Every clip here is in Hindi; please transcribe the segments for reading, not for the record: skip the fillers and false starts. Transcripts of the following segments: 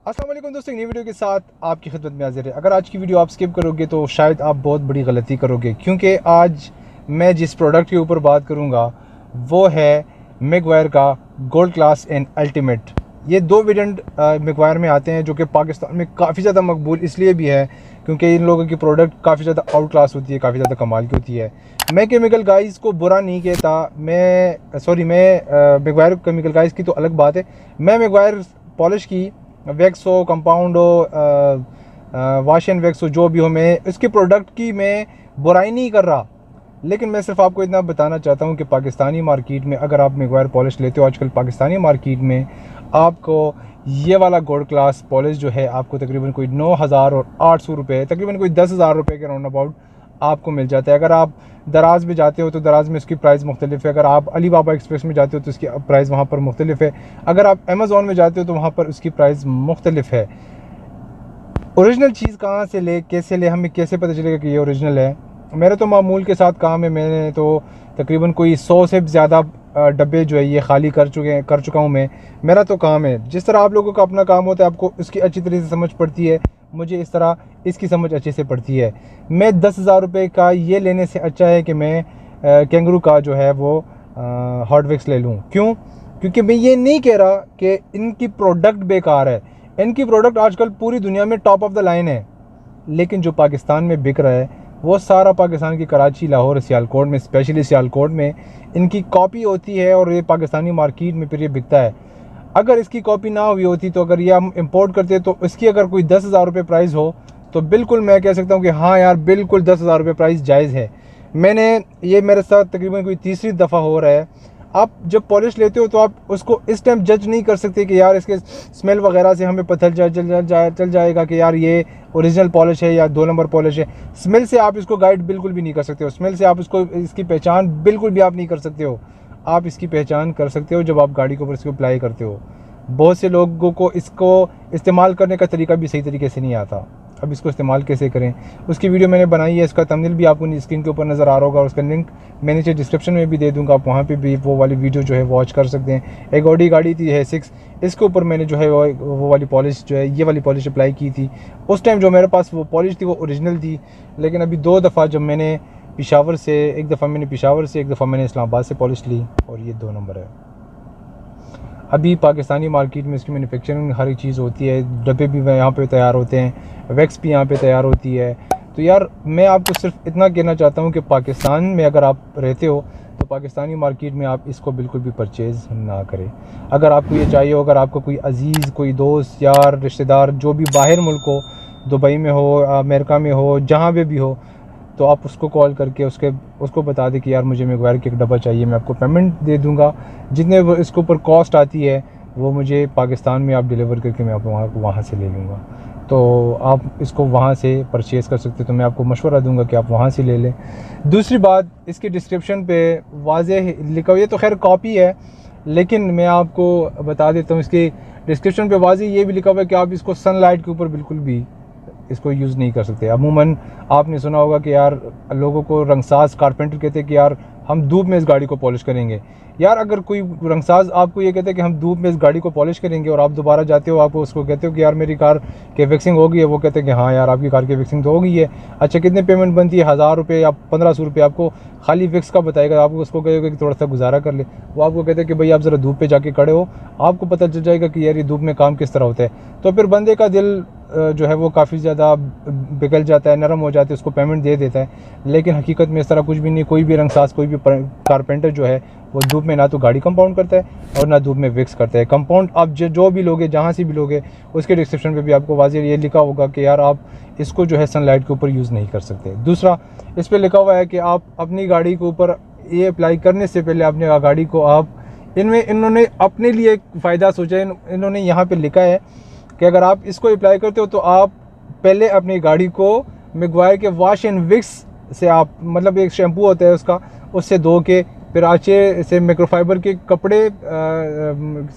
अस्सलाम वालेकुम दोस्तों, नई वीडियो के साथ आपकी खिदमत में हाजिर है। अगर आज की वीडियो आप स्किप करोगे तो शायद आप बहुत बड़ी गलती करोगे, क्योंकि आज मैं जिस प्रोडक्ट के ऊपर बात करूंगा वो है मैगवायर का गोल्ड क्लास एंड अल्टीमेट। ये दो वेरिएंट मैगवायर में आते हैं, जो कि पाकिस्तान में काफ़ी ज़्यादा मकबूल इसलिए भी है क्योंकि इन लोगों की प्रोडक्ट काफ़ी ज़्यादा आउट क्लास होती है, काफ़ी ज़्यादा कमाल की होती है। मैं केमिकल गाइस को बुरा नहीं कहता, मैं मैगवायर केमिकल गाइस की तो अलग बात है। मैं मैगवायर पॉलिश की वैक्स हो, कंपाउंड हो, वाश एंड वैक्स हो, जो भी हो, मैं इसके प्रोडक्ट की मैं बुराई नहीं कर रहा, लेकिन मैं सिर्फ आपको इतना बताना चाहता हूँ कि पाकिस्तानी मार्केट में अगर आप मैगवायर पॉलिश लेते हो, आजकल पाकिस्तानी मार्केट में आपको ये वाला गोल्ड क्लास पॉलिश जो है आपको तकरीबन कोई 9,800 रुपये, तकरीबन कोई 10,000 रुपये के राउंड अबाउट आपको मिल जाता है। अगर आप दराज में जाते हो तो दराज में इसकी प्राइस मुख्तलिफ है, अगर आप अली बाबा एक्सप्रेस में जाते हो तो इसकी प्राइस वहाँ पर मुख्तलिफ है, अगर आप अमेज़ॉन में जाते हो तो वहाँ पर उसकी प्राइस मुख्तलिफ है। ओरिजिनल चीज़ कहाँ से ले, कैसे ले, हमें कैसे पता चलेगा कि ये ओरिजिनल है? मेरा तो मामूल के साथ काम है, मैंने तो तकरीबन कोई 100 से ज़्यादा डब्बे जो है ये खाली कर चुका हूँ मैं। मेरा तो काम है, जिस तरह आप लोगों का अपना काम होता है, आपको इसकी अच्छी तरह से समझ पड़ती है, मुझे इस तरह इसकी समझ अच्छे से पड़ती है। मैं 10,000 रुपये का ये लेने से अच्छा है कि मैं कैंगरू का जो है वो हॉट वैक्स ले लूँ। क्यों? क्योंकि मैं ये नहीं कह रहा कि इनकी प्रोडक्ट बेकार है, इनकी प्रोडक्ट आजकल पूरी दुनिया में टॉप ऑफ द लाइन है, लेकिन जो पाकिस्तान में बिक रहा है वो सारा पाकिस्तान की कराची, लाहौर, सियालकोट में, स्पेशली सियालकोट में इनकी कॉपी होती है और ये पाकिस्तानी मार्केट में फिर ये बिकता है। अगर इसकी कॉपी ना हुई होती तो अगर ये हम इंपोर्ट करते तो इसकी अगर कोई 10,000 रुपये प्राइस हो तो बिल्कुल मैं कह सकता हूँ कि हाँ यार, बिल्कुल 10,000 रुपये प्राइस जायज़ है। ये मेरे साथ तकरीबन कोई तीसरी दफ़ा हो रहा है। आप जब पॉलिश लेते हो तो आप उसको इस टाइम जज नहीं कर सकते कि यार इसके स्मेल वगैरह से हमें पता चल जाएगा कि यार ये ओरिजिनल पॉलिश है या 2 नंबर पॉलिश है। स्मेल से आप इसको गाइड बिल्कुल भी नहीं कर सकते हो, स्मेल से आप इसकी पहचान बिल्कुल भी आप नहीं कर सकते हो। आप इसकी पहचान कर सकते हो जब आप गाड़ी के ऊपर इसको अप्लाई करते हो। बहुत से लोगों को इसको इस्तेमाल करने का तरीका भी सही तरीके से नहीं आता। अब इसको इस्तेमाल कैसे करें उसकी वीडियो मैंने बनाई है, इसका थंबनेल भी आपको स्क्रीन के ऊपर नज़र आ रहा होगा, उसका लिंक मैं नीचे डिस्क्रिप्शन में भी दे दूंगा, आप वहाँ पे भी वो वाली वीडियो जो है वॉच कर सकते हैं। एक ऑडी गाड़ी थी है 6, इसके ऊपर मैंने जो है वो वाली पॉलिश जो है ये वाली पॉलिश अप्लाई की थी। उस टाइम जो मेरे पास वो पॉलिश थी वो ओरिजिनल थी, लेकिन अभी 2 दफ़ा जब मैंने पेशावर से, एक दफ़ा मैंने पेशावर से, एक दफ़ा मैंने इस्लामाबाद से पॉलिश ली और ये 2 नंबर है। अभी पाकिस्तानी मार्केट में इसकी मैन्युफैक्चरिंग हर एक चीज़ होती है, डब्बे भी यहाँ पे तैयार होते हैं, वैक्स भी यहाँ पे तैयार होती है। तो यार मैं आपको सिर्फ इतना कहना चाहता हूँ कि पाकिस्तान में अगर आप रहते हो तो पाकिस्तानी मार्केट में आप इसको बिल्कुल भी परचेज़ ना करें। अगर आपको ये चाहिए हो, अगर आपको कोई अज़ीज़, कोई दोस्त, यार, रिश्तेदार जो भी बाहर मुल्क हो, दुबई में हो, अमेरिका में हो, जहाँ पे भी हो, तो आप उसको कॉल करके उसको बता दें कि यार मुझे मैगवायर की एक डब्बा चाहिए, मैं आपको पेमेंट दे दूँगा, जितने वो इसके ऊपर कॉस्ट आती है वो मुझे पाकिस्तान में आप डिलीवर करके मैं आप वहाँ से ले लूँगा। तो आप इसको वहाँ से परचेज़ कर सकते हो, तो मैं आपको मशवरा दूंगा कि आप वहाँ से ले लें। दूसरी बात, इसके डिस्क्रिप्शन पे वाज़ेह लिखा हुआ, ये तो खैर कॉपी है लेकिन मैं आपको बता देता हूँ, इसके डिस्क्रिप्शन पे वाज़ेह ये भी लिखा हुआ है कि आप इसको सनलाइट के ऊपर बिल्कुल भी इसको यूज़ नहीं कर सकते। अमूमन आपने सुना होगा कि यार लोगों को रंगसाज कारपेंटर कहते हैं कि यार हम धूप में इस गाड़ी को पॉलिश करेंगे। यार अगर कोई रंगसाज आपको ये कहते हैं कि हम धूप में इस गाड़ी को पॉलिश करेंगे और आप दोबारा जाते हो, आप उसको कहते हो कि यार मेरी कार की फिक्सिंग हो गई है, वो कहते हैं कि हाँ यार आपकी कार की फिक्सिंग तो हो गई है, अच्छा कितने पेमेंट बनती है, 1,000 रुपये या 1,500 रुपये, आपको खाली फिक्स का बताएगा, आपको उसको कहेगा कि थोड़ा सा गुजारा कर ले, वो आपको कहते हैं कि भाई आप ज़रा धूप पे जाके खड़े हो, आपको पता चल जाएगा कि यार ये धूप में काम किस तरह होता है। तो फिर बंदे का दिल जो है वो काफ़ी ज़्यादा पिघल जाता है, नरम हो जाता है, उसको पेमेंट दे देता है। लेकिन हकीकत में इस तरह कुछ भी नहीं। कोई भी रंगसाज, कोई भी कारपेंटर जो है वो धूप में ना तो गाड़ी कंपाउंड करता है और ना धूप में विक्स करता है। कंपाउंड आप जो भी लोगे, जहाँ से भी लोगे, उसके डिस्क्रिप्शन पे भी आपको वाज़ेह ये लिखा होगा कि यार आप इसको जो है सनलाइट के ऊपर यूज़ नहीं कर सकते। दूसरा, इस पर लिखा हुआ है कि आप अपनी गाड़ी के ऊपर ये अप्लाई करने से पहले अपने गाड़ी को आप इन्होंने अपने लिए एक फ़ायदा सोचा है। इन्होंने यहाँ पर लिखा है कि अगर आप इसको अप्लाई करते हो तो आप पहले अपनी गाड़ी को मैगवायर के वॉश एंड विक्स से, आप मतलब एक शैम्पू होता है उसका, उससे धो के फिर अच्छे से माइक्रोफाइबर के कपड़े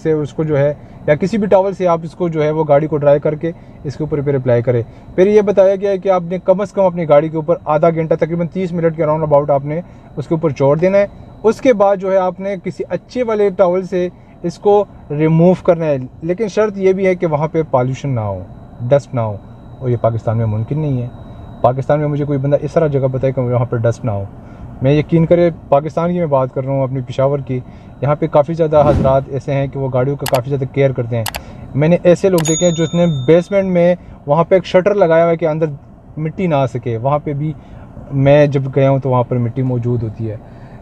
से उसको जो है या किसी भी टॉवल से आप इसको जो है वो गाड़ी को ड्राई करके इसके ऊपर फिर अप्लाई करें। फिर ये बताया गया है कि आपने कम से कम अपनी गाड़ी के ऊपर आधा घंटा, तकरीबन 30 मिनट के राउंड अबाउट आपने उसके ऊपर छोड़ देना है। उसके बाद जो है आपने किसी अच्छे वाले टॉवल से इसको रिमूव करना है, लेकिन शर्त ये भी है कि वहाँ पे पॉल्यूशन ना हो, डस्ट ना हो, और ये पाकिस्तान में मुमकिन नहीं है। पाकिस्तान में मुझे कोई बंदा इस तरह जगह बताए कि वहाँ पर डस्ट ना हो। मैं यकीन करे पाकिस्तान की मैं बात कर रहा हूँ, अपनी पेशावर की, यहाँ पे काफ़ी ज़्यादा हजरात ऐसे हैं कि वो गाड़ियों का काफ़ी ज़्यादा केयर करते हैं। मैंने ऐसे लोग देखे हैं जिसने बेसमेंट में वहाँ पे एक शटर लगाया हुआ है कि अंदर मिट्टी ना आ सके। वहाँ पे भी मैं जब गया हूँ तो वहाँ पर मिट्टी मौजूद होती है।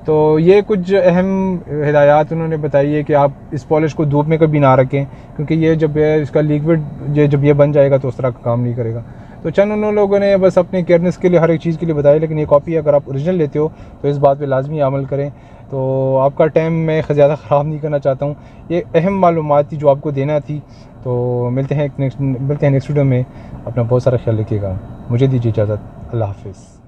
तो ये कुछ अहम हिदायत उन्होंने बताई है कि आप इस पॉलिश को धूप में कभी ना रखें, क्योंकि ये जब इसका लिक्विड जब ये बन जाएगा तो उस तरह का काम नहीं करेगा। तो चंद उन लोगों ने बस अपनी केयरनेस के लिए हर एक चीज़ के लिए बताया, लेकिन ये कॉपी अगर आप ओरिजिनल लेते हो तो इस बात पे लाजमी अमल करें। तो आपका टाइम मैं ज़्यादा ख़राब नहीं करना चाहता हूँ, ये अहम मालूमात थी जो आपको देना थी। तो मिलते हैं नेक्स्ट वीडियो में। अपना बहुत सारा ख्याल रखिएगा। मुझे दीजिए इजाज़त। अल्लाह हाफ़िज़।